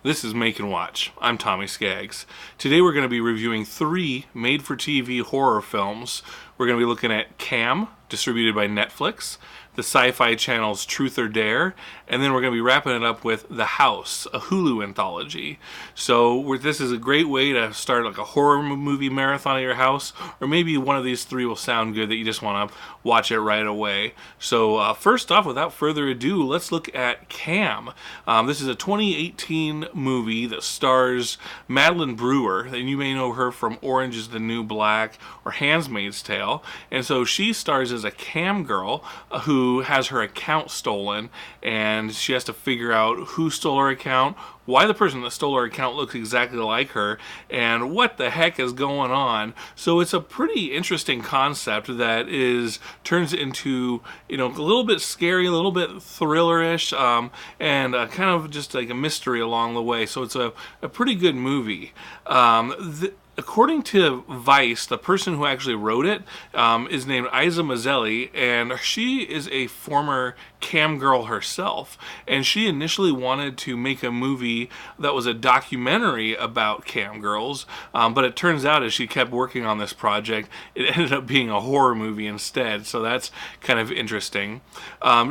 This is Make and Watch. I'm Tommy Skaggs. Today we're going to be reviewing 3 made-for-TV horror films. We're going to be looking at Cam, distributed by Netflix, the Sci-Fi Channel's Truth or Dare, and then we're going to be wrapping it up with The House, a Hulu anthology. So this is a great way to start like a horror movie marathon at your house, or maybe one of these 3 will sound good that you just want to watch it right away. So first off, without further ado, let's look at Cam. This is a 2018 movie that stars Madeline Brewer, and you may know her from Orange is the New Black or Handmaid's Tale. And so she stars as a cam girl who has her account stolen, and she has to figure out who stole her account, why the person that stole her account looks exactly like her, and what the heck is going on. So it's a pretty interesting concept that turns into, a little bit scary, a little bit thrillerish, and kind of just like a mystery along the way. So it's a pretty good movie. According to Vice, the person who actually wrote it is named Isa Mazzelli, and she is a former cam girl herself. And she initially wanted to make a movie that was a documentary about cam girls, but it turns out as she kept working on this project, it ended up being a horror movie instead. So that's kind of interesting.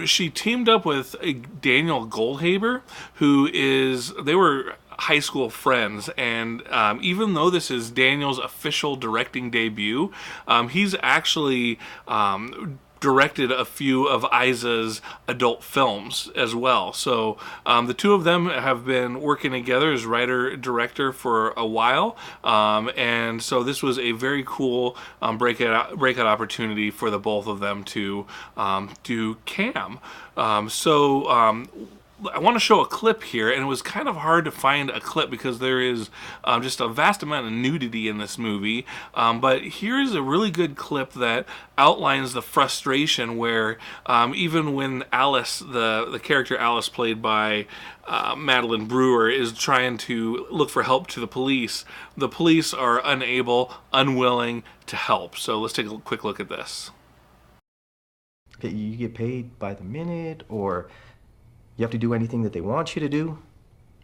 She teamed up with Daniel Goldhaber, they were high school friends, and even though this is Daniel's official directing debut, he's actually directed a few of Isa's adult films as well. So the two of them have been working together as writer-director for a while, and so this was a very cool breakout opportunity for the both of them to do Cam. I want to show a clip here, and it was kind of hard to find a clip because there is just a vast amount of nudity in this movie. But here's a really good clip that outlines the frustration where even when Alice, the character Alice played by Madeline Brewer, is trying to look for help to the police are unwilling to help. So let's take a quick look at this. Okay, you get paid by the minute, or you have to do anything that they want you to do?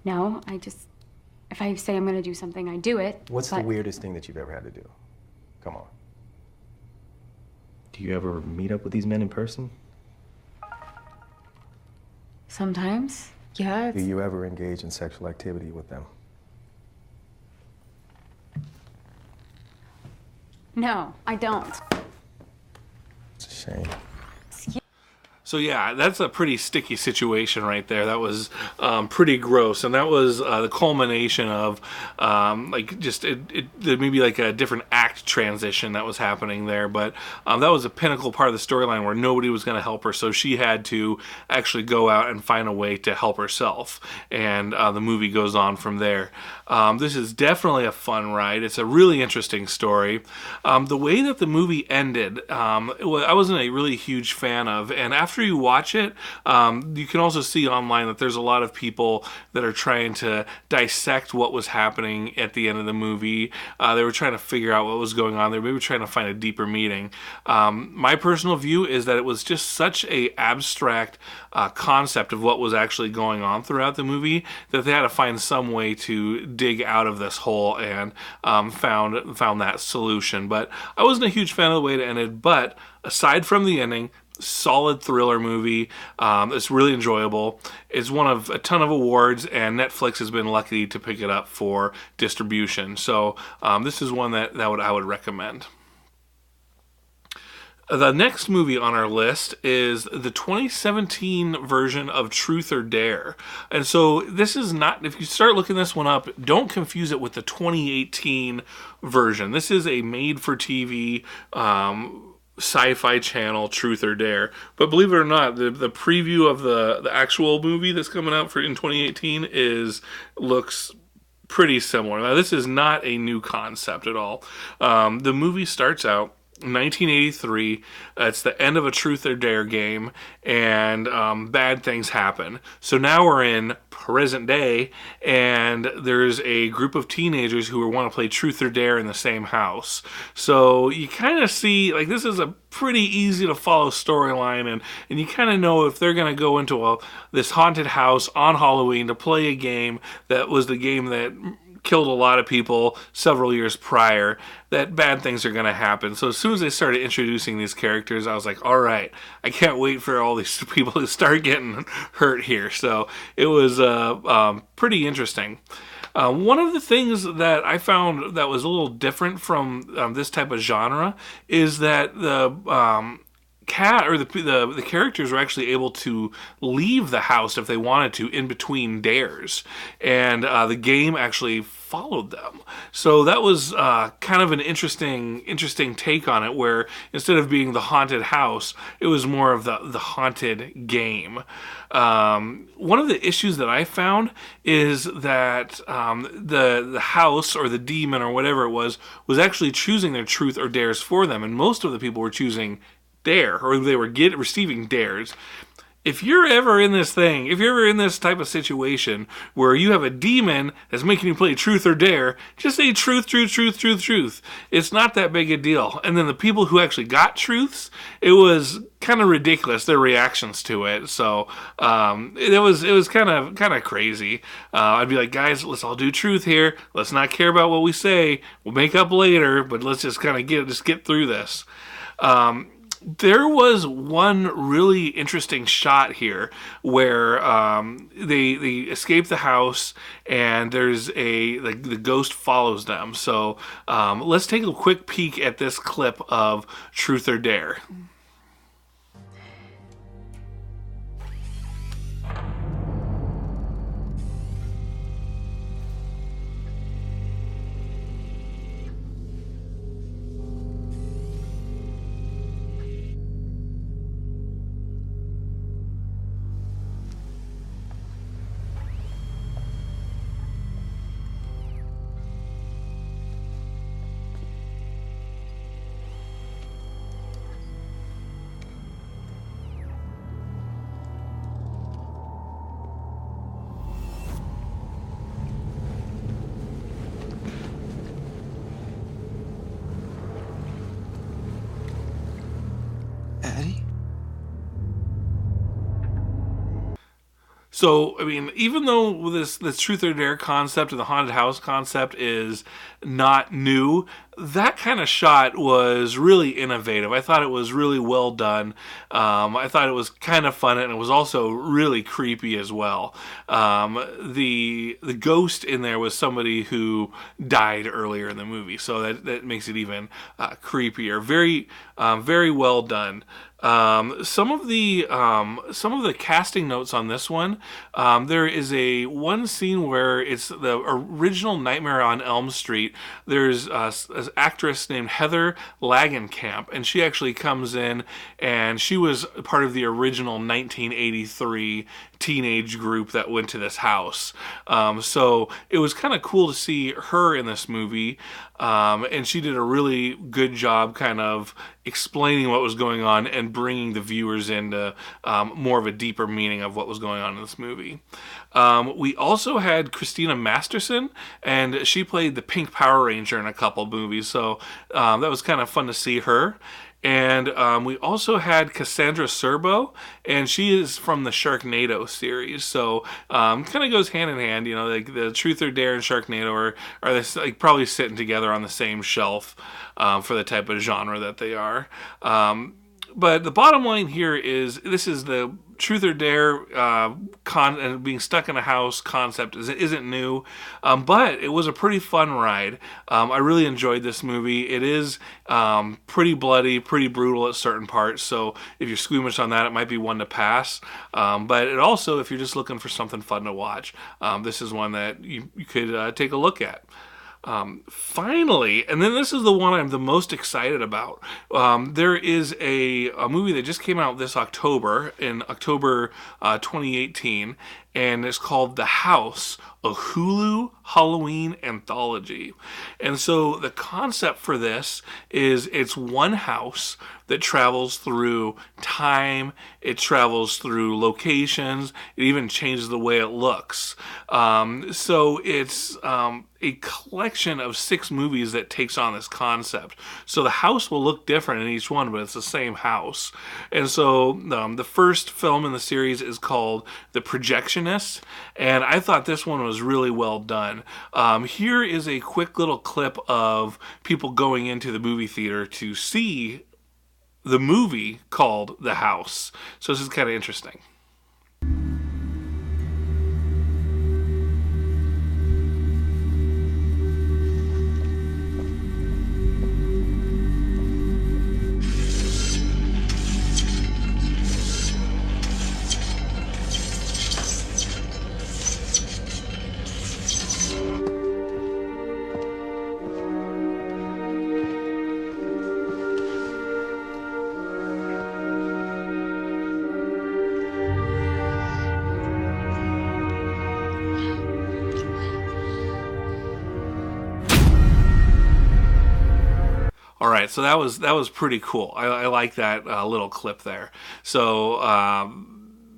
No, if I say I'm going to do something, I do it. What's the weirdest thing that you've ever had to do? Come on. Do you ever meet up with these men in person? Sometimes, yeah. Do you ever engage in sexual activity with them? No, I don't. It's a shame. So yeah, that's a pretty sticky situation right there. That was pretty gross, and that was the culmination of maybe like a different act transition that was happening there. But that was a pinnacle part of the storyline where nobody was going to help her, so she had to actually go out and find a way to help herself. And the movie goes on from there. This is definitely a fun ride. It's a really interesting story. The way that the movie ended, I wasn't a really huge fan of, and after you watch it, you can also see online that there's a lot of people that are trying to dissect what was happening at the end of the movie. They were trying to figure out what was going on. They were maybe trying to find a deeper meaning. My personal view is that it was just such a abstract concept of what was actually going on throughout the movie that they had to find some way to dig out of this hole, and found that solution. But I wasn't a huge fan of the way it ended, but aside from the ending, solid thriller movie. It's really enjoyable. It's won a ton of awards, and Netflix has been lucky to pick it up for distribution. So this is one that I would recommend. The next movie on our list is the 2017 version of Truth or Dare. And so this is not, if you start looking this one up, don't confuse it with the 2018 version. This is a made-for-TV Sci-Fi Channel Truth or Dare. But believe it or not, the preview of the actual movie that's coming out in 2018 looks pretty similar. Now, this is not a new concept at all. The movie starts out 1983. It's the end of a Truth or Dare game, and bad things happen. So now we're in present day, and there's a group of teenagers who want to play Truth or Dare in the same house. So you kind of see, like, this is a pretty easy to follow storyline, and you kind of know if they're going to go into this haunted house on Halloween to play a game that was the game that killed a lot of people several years prior, that bad things are going to happen. So as soon as they started introducing these characters, I was like, all right, I can't wait for all these people to start getting hurt here. So it was pretty interesting. One of the things that I found that was a little different from this type of genre is that the the characters were actually able to leave the house if they wanted to in between dares, and the game actually followed them. So that was kind of an interesting take on it, where instead of being the haunted house, it was more of the haunted game. One of the issues that I found is that the house or the demon or whatever it was actually choosing their truth or dares for them, and most of the people were choosing dare, or they were receiving dares. If you're ever in this type of situation where you have a demon that's making you play truth or dare, just say truth, truth, truth, truth, truth. It's not that big a deal. And then the people who actually got truths, it was kind of ridiculous, their reactions to it. So it was kind of crazy. I'd be like, guys, let's all do truth here. Let's not care about what we say. We'll make up later, but let's just kind of get through this. There was one really interesting shot here where they escape the house, and there's the ghost follows them. So let's take a quick peek at this clip of Truth or Dare. Eddie? So, I mean, even though this Truth or Dare concept or the haunted house concept is not new, that kind of shot was really innovative. I thought it was really well done. I thought it was kind of fun, and it was also really creepy as well. The ghost in there was somebody who died earlier in the movie, so that makes it even creepier. Very well done. Some of the casting notes on this one, there is one scene where it's the original Nightmare on Elm Street. There's an actress named Heather Langenkamp, and she actually comes in, and she was part of the original 1983 teenage group that went to this house. So it was kind of cool to see her in this movie, and she did a really good job kind of explaining what was going on and bringing the viewers into more of a deeper meaning of what was going on in this movie. We also had Christina Masterson, and she played the Pink Power Ranger in a couple movies, so that was kind of fun to see her. And we also had Cassandra Serbo, and she is from the Sharknado series. So kind of goes hand in hand. You know, like the Truth or Dare and Sharknado are this, like, probably sitting together on the same shelf for the type of genre that they are. But the bottom line here is this is the Truth or Dare and being stuck in a house concept isn't new, but it was a pretty fun ride. I really enjoyed this movie. It is pretty bloody, pretty brutal at certain parts, so if you're squeamish on that, it might be one to pass. But it also, if you're just looking for something fun to watch, this is one that you could take a look at. Finally, and then this is the one I'm the most excited about. There is a movie that just came out this October, in October 2018, and it's called The House, a Hulu Halloween anthology. And so the concept for this is it's one house that travels through time, it travels through locations, it even changes the way it looks. So it's a collection of 6 movies that takes on this concept. So the house will look different in each one, but it's the same house. And so the first film in the series is called The Projectionist, and I thought this one was really well done. Here is a quick little clip of people going into the movie theater to see the movie called The House. So this is kind of interesting. All right, so that was pretty cool. I like that little clip there. So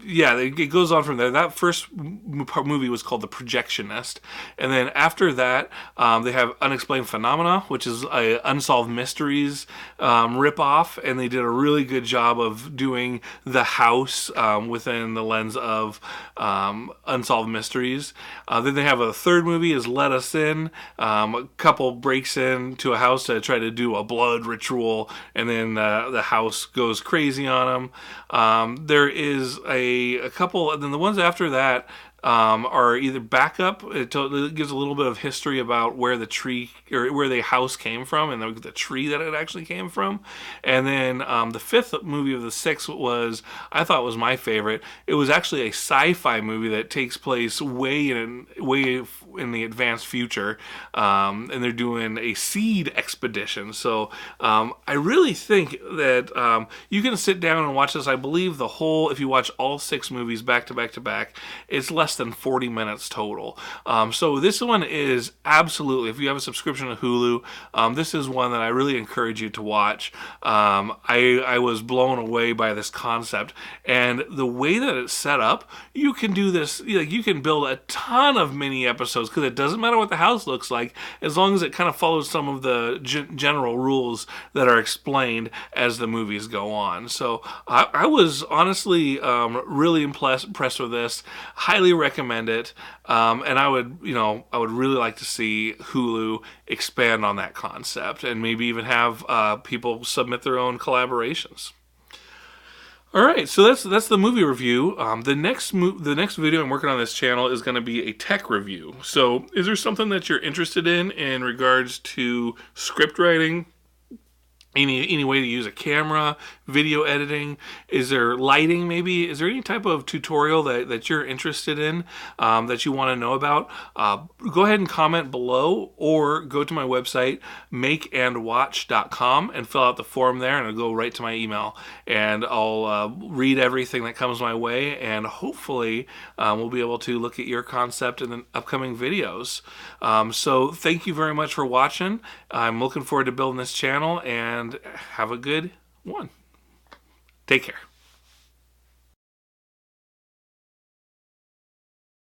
yeah, it goes on from there. That first movie was called The Projectionist, and then after that, they have Unexplained Phenomena, which is a Unsolved Mysteries ripoff, and they did a really good job of doing the house within the lens of Unsolved Mysteries. Then they have a third movie is Let Us In. A couple breaks into a house to try to do a blood ritual, and then the house goes crazy on them. There is a couple, and then the ones after that are either backup. It gives a little bit of history about where the tree or where the house came from and the tree that it actually came from. And then the fifth movie of the 6 I thought was my favorite. It was actually a sci-fi movie that takes place way in the advanced future, and they're doing a seed expedition. So I really think that you can sit down and watch this. I believe if you watch all 6 movies back to back to back, it's less than 40 minutes total. So this one is absolutely, if you have a subscription to Hulu, this is one that I really encourage you to watch. I was blown away by this concept, and the way that it's set up, you can do this, you can build a ton of mini episodes, because it doesn't matter what the house looks like, as long as it kind of follows some of the general rules that are explained as the movies go on. So I was honestly really impressed with this. Highly recommend it, and I would really like to see Hulu expand on that concept and maybe even have people submit their own collaborations. All right, so that's the movie review. The next video I'm working on this channel is going to be a tech review. So, is there something that you're interested in regards to script writing? Any way to use a camera, video editing? Is there lighting maybe? Is there any type of tutorial that you're interested in that you want to know about? Go ahead and comment below, or go to my website, makeandwatch.com, and fill out the form there, and it'll go right to my email. And I'll read everything that comes my way, and hopefully we'll be able to look at your concept in the upcoming videos. So thank you very much for watching. I'm looking forward to building this channel, and have a good one. Take care.